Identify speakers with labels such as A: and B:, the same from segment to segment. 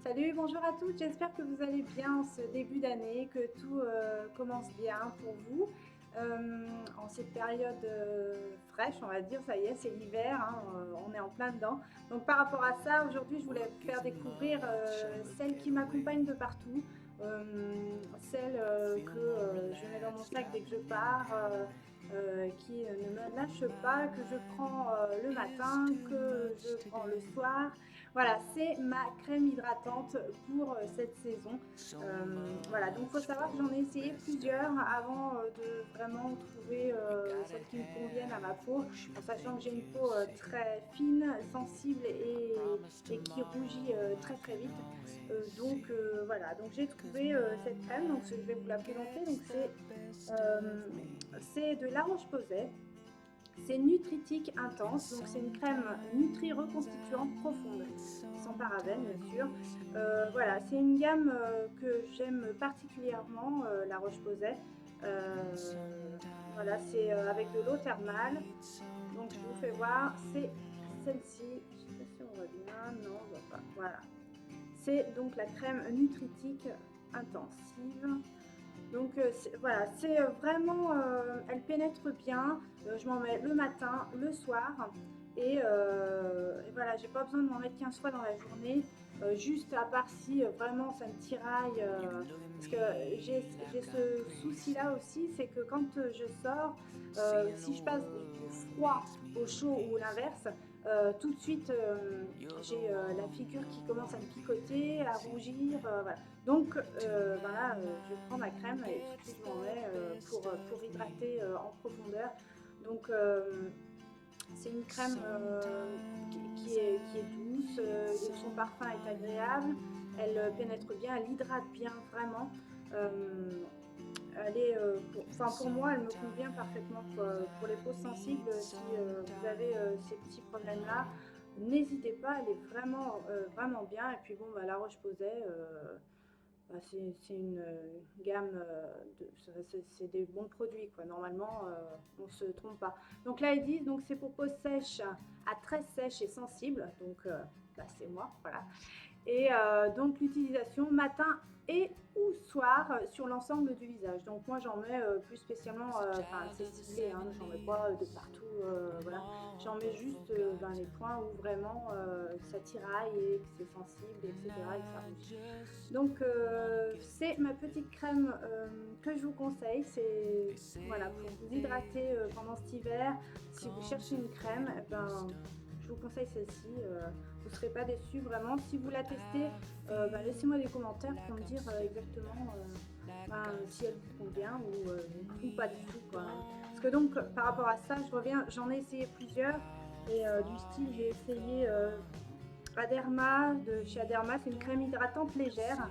A: Salut, bonjour à toutes, j'espère que vous allez bien en ce début d'année, que tout commence bien pour vous. En cette période fraîche, on va dire, ça y est, c'est l'hiver, hein, on est en plein dedans. Donc par rapport à ça, aujourd'hui, je voulais vous faire découvrir celle qui m'accompagne de partout, celle que je mets dans mon sac dès que je pars, qui ne me lâche pas, que je prends le matin, que je prends le soir. Voilà, c'est ma crème hydratante pour cette saison. Voilà, donc il faut savoir que j'en ai essayé plusieurs avant de vraiment trouver celles qui me conviennent à ma peau, en sachant que j'ai une peau très fine, sensible et qui rougit très très vite. Voilà, donc j'ai trouvé cette crème, donc je vais vous la présenter. Donc c'est de La Roche-Posay. C'est Nutritique Intense, donc c'est une crème nutri-reconstituante profonde, sans parabènes bien sûr. Voilà, c'est une gamme que j'aime particulièrement, La Roche-Posay. Voilà, c'est avec de l'eau thermale. Donc je vous fais voir, c'est celle-ci. Je ne sais pas si on voit bien, non, on voit pas. Voilà, c'est donc la crème nutritique intensive. Donc voilà, c'est vraiment, elle pénètre bien. Je m'en mets le matin, le soir. Et voilà, j'ai pas besoin de m'en mettre 15 fois dans la journée. Juste à part si vraiment ça me tiraille. Parce que j'ai ce souci-là aussi, c'est que quand je sors, si je passe du froid au chaud ou l'inverse, tout de suite j'ai la figure qui commence à me picoter, à rougir. Voilà. Donc voilà, je prends ma crème et tout de suite je m'en mets pour hydrater en profondeur. Donc c'est une crème qui est douce, son parfum est agréable, elle pénètre bien, elle hydrate bien vraiment. Euh, pour moi, elle me convient parfaitement pour les peaux sensibles. Si vous avez ces petits problèmes-là, n'hésitez pas, elle est vraiment, vraiment bien. Et puis bon, bah, La Roche-Posay, bah, c'est une gamme, c'est des bons produits, quoi. Normalement, on ne se trompe pas. Donc là, ils disent, donc c'est pour peau sèche, à très sèche et sensible. Donc bah, c'est moi, voilà. Et donc l'utilisation matin et ou soir sur l'ensemble du visage. Donc moi j'en mets plus spécialement, enfin c'est ciblé, hein, j'en mets pas de partout, voilà. J'en mets juste les points où vraiment ça tiraille et que c'est sensible, etc. Et que ça rougit. Donc c'est ma petite crème que je vous conseille. C'est voilà, pour vous hydrater pendant cet hiver. Si vous cherchez une crème, eh ben, je vous conseille celle-ci. Vous ne serez pas déçus vraiment. Si vous la testez, laissez-moi des commentaires pour me dire exactement si elle vous convient ou pas du tout, quoi. Parce que donc par rapport à ça, je reviens, j'en ai essayé plusieurs et du style j'ai essayé Aderma de chez Aderma, c'est une crème hydratante légère.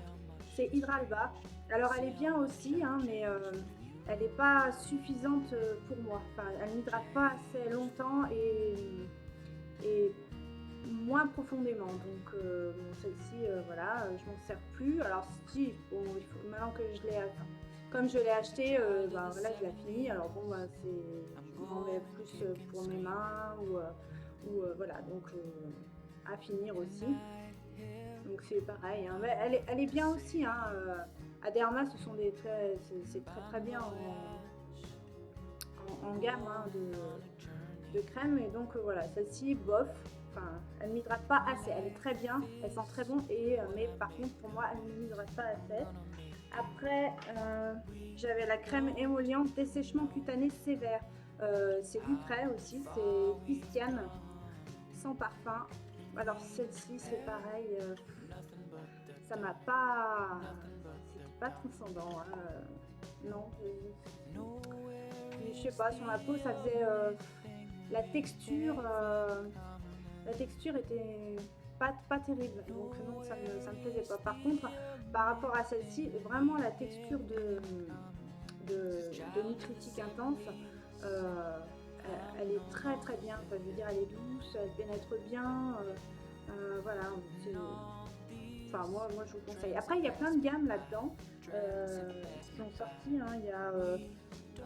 A: C'est Hydralba. Alors elle est bien aussi, hein, mais elle n'est pas suffisante pour moi. Enfin, elle n'hydrate pas assez longtemps et moins profondément. Donc bon, celle-ci, voilà, je m'en sers plus. Alors si, bon, il faut, maintenant que je l'ai, enfin, comme je l'ai acheté, voilà, je l'ai fini. Alors bon, je m'en mets plus pour mes mains voilà. Donc à finir aussi. Donc c'est pareil, hein. Mais elle est bien aussi, hein. Aderma, ce sont c'est très très bien en gamme, hein, de crème. Et donc voilà, celle-ci, bof. Enfin, elle ne m'hydrate pas assez. Elle est très bien, elle sent très bon, mais par contre pour moi, elle ne m'hydrate pas assez. Après, j'avais la crème émolliente dessèchement cutané sévère. C'est Lucret aussi, c'est Christiane, sans parfum. Alors celle-ci, c'est pareil, ça m'a pas, c'était pas transcendant, hein. Non, je sais pas, sur ma peau, ça faisait la texture, la texture était pas terrible, donc non, ça me plaisait pas. Par contre, par rapport à celle-ci, vraiment la texture de Nutritique Intense, euh, elle est très très bien. Enfin, je veux dire, elle est douce, elle pénètre bien. Voilà, enfin, moi je vous conseille. Après, il y a plein de gammes là-dedans qui sont sorties, hein. Il y a,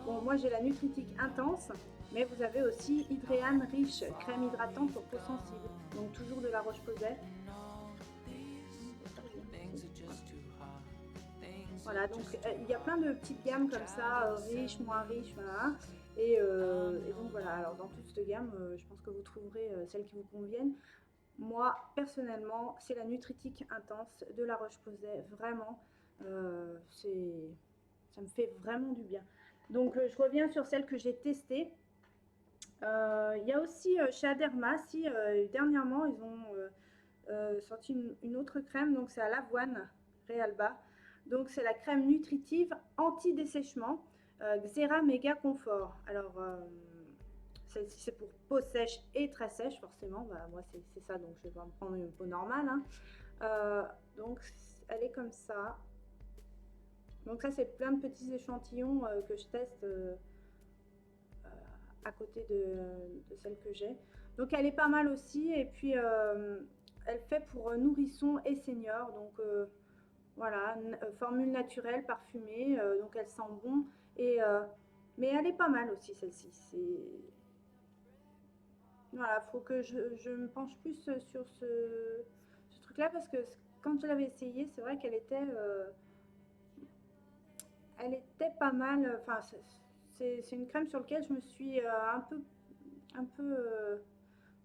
A: bon, moi j'ai la Nutritique Intense, mais vous avez aussi Hydréane Riche, crème hydratante pour peau sensible. Donc toujours de La Roche-Posay. Voilà, donc il y a plein de petites gammes comme ça, riches, moins riches, voilà. Et donc voilà, alors dans toute cette gamme, je pense que vous trouverez celles qui vous conviennent. Moi, personnellement, c'est la Nutritique Intense de La Roche-Posay, vraiment. Ça me fait vraiment du bien. Donc je reviens sur celle que j'ai testée. Il y a aussi chez Aderma, si dernièrement ils ont sorti une autre crème, donc c'est à l'avoine Realba. Donc c'est la crème nutritive anti-dessèchement Xera Mega Confort. Alors celle-ci c'est pour peau sèche et très sèche forcément. Bah, moi c'est ça, donc je vais pas me prendre une peau normale. Hein. Donc elle est comme ça. Donc ça c'est plein de petits échantillons que je teste à côté de celle que j'ai. Donc elle est pas mal aussi. Et puis elle fait pour nourrissons et seniors. Donc voilà, formule naturelle, parfumée. Donc elle sent bon. Et, mais elle est pas mal aussi celle-ci. Voilà, faut que je me penche plus sur ce truc-là parce que quand je l'avais essayé, c'est vrai elle était pas mal. Enfin, c'est une crème sur laquelle je me suis un peu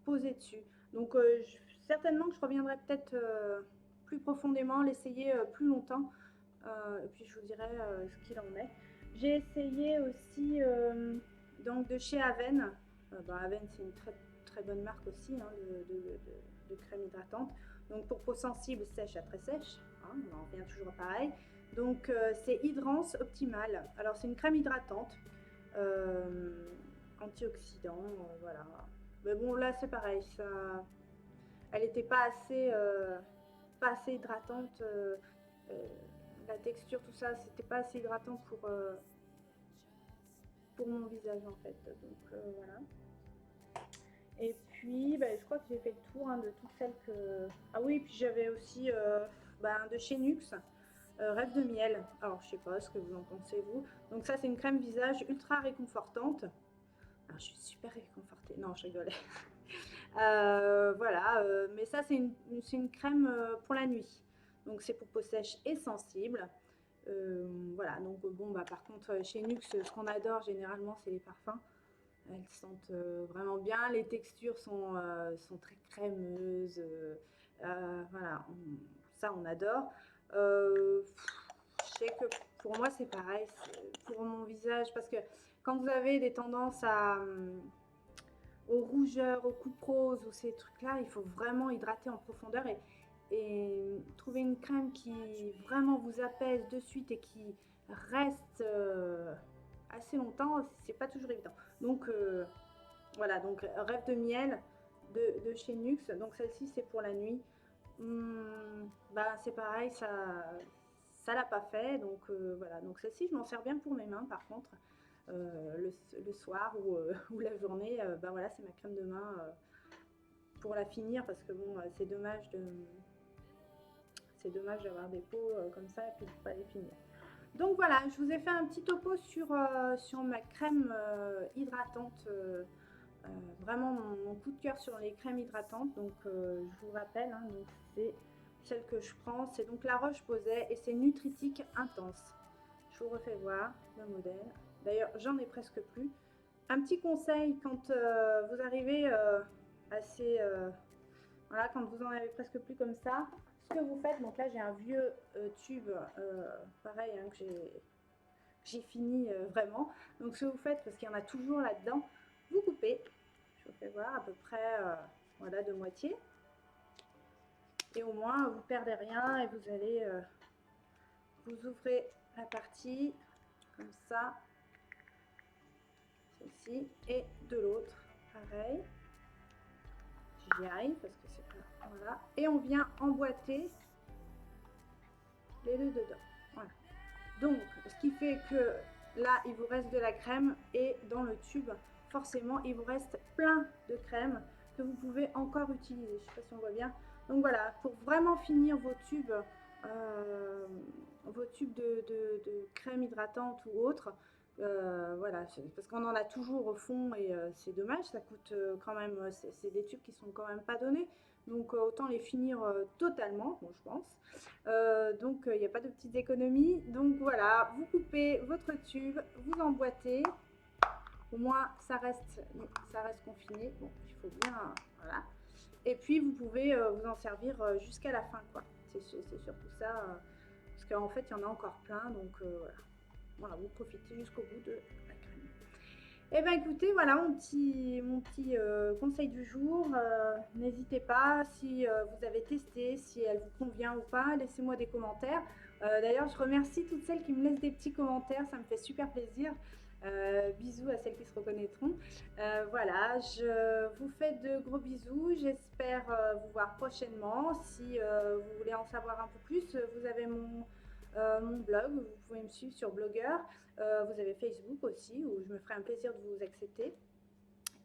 A: posée dessus. Donc, certainement que je reviendrai peut-être plus profondément, l'essayer plus longtemps. Et puis, je vous dirai ce qu'il en est. J'ai essayé aussi donc de chez Aven. Aven, c'est une très, très bonne marque aussi hein, de crème hydratante. Donc, pour peau sensible, sèche à très sèche. Hein, on en revient toujours pareil. Donc, c'est Hydrance Optimale. Alors, c'est une crème hydratante. Antioxydant, voilà. Mais bon, là, c'est pareil. Elle n'était pas assez hydratante. La texture, tout ça, c'était pas assez hydratant pour mon visage, en fait. Donc, voilà. Et puis, bah, je crois que j'ai fait le tour hein, de toutes celles que... Ah oui, puis j'avais aussi de chez Nuxe. Rêve de miel. Alors, je sais pas ce que vous en pensez, vous. Donc, ça, c'est une crème visage ultra réconfortante. Alors, je suis super réconfortée. Non, je rigolais. Voilà, mais ça, c'est une crème pour la nuit. Donc, c'est pour peau sèche et sensible. Voilà, donc bon, bah, par contre, chez Nuxe, ce qu'on adore généralement, c'est les parfums. Elles sentent vraiment bien. Les textures sont très crémeuses. Voilà, ça, on adore. Je sais que pour moi, c'est pareil. Pour mon visage, parce que quand vous avez des tendances aux rougeurs, aux coupes roses ou ces trucs-là, il faut vraiment hydrater en profondeur et trouver une crème qui vraiment vous apaise de suite et qui reste assez longtemps, c'est pas toujours évident. Donc voilà, donc Rêve de miel de chez Nuxe. Donc celle-ci c'est pour la nuit. Bah c'est pareil, ça l'a pas fait. Donc voilà, donc celle-ci je m'en sers bien pour mes mains par contre. Le soir ou la journée, bah voilà, c'est ma crème de main pour la finir parce que bon, c'est dommage d'avoir des peaux comme ça et puis de ne pas les finir. Donc voilà, je vous ai fait un petit topo sur ma crème hydratante. Vraiment mon coup de cœur sur les crèmes hydratantes. Donc je vous rappelle, hein, donc c'est celle que je prends, c'est donc La Roche-Posay et c'est Nutritique Intense. Je vous refais voir le modèle. D'ailleurs, j'en ai presque plus. Un petit conseil quand vous arrivez assez voilà, quand vous en avez presque plus comme ça, ce que vous faites, donc là j'ai un vieux tube, pareil, hein, que j'ai fini vraiment. Donc ce que vous faites, parce qu'il y en a toujours là-dedans, vous coupez, je vous fais voir à peu près, voilà, de moitié. Et au moins vous perdez rien et vous allez, vous ouvrez la partie comme ça, celle-ci, et de l'autre, pareil. J'y arrive parce que c'est pas... Voilà. Et on vient emboîter les deux dedans. Voilà. Donc, ce qui fait que là, il vous reste de la crème et dans le tube, forcément, il vous reste plein de crème que vous pouvez encore utiliser. Je ne sais pas si on voit bien. Donc voilà, pour vraiment finir vos tubes de crème hydratante ou autre, voilà, parce qu'on en a toujours au fond et c'est dommage, ça coûte quand même, c'est des tubes qui sont quand même pas donnés. Donc autant les finir totalement, bon, je pense. Donc il n'y a pas de petites économies. Donc voilà, vous coupez votre tube, vous emboîtez. Au moins ça reste confiné. Bon, il faut bien, voilà. Et puis vous pouvez vous en servir jusqu'à la fin, quoi. C'est surtout ça, parce qu'en fait il y en a encore plein, donc voilà. Voilà, vous profitez jusqu'au bout de la crème. Eh bien écoutez, voilà mon petit conseil du jour. N'hésitez pas, si vous avez testé, si elle vous convient ou pas, laissez-moi des commentaires. D'ailleurs, je remercie toutes celles qui me laissent des petits commentaires, ça me fait super plaisir. Bisous à celles qui se reconnaîtront. Voilà, je vous fais de gros bisous. J'espère vous voir prochainement. Si vous voulez en savoir un peu plus, vous avez mon blog, vous pouvez me suivre sur Blogueur. Vous avez Facebook aussi, où je me ferai un plaisir de vous accepter.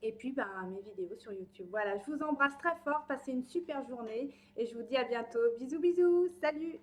A: Et puis bah, mes vidéos sur YouTube. Voilà, je vous embrasse très fort, passez une super journée et je vous dis à bientôt. Bisous bisous, salut!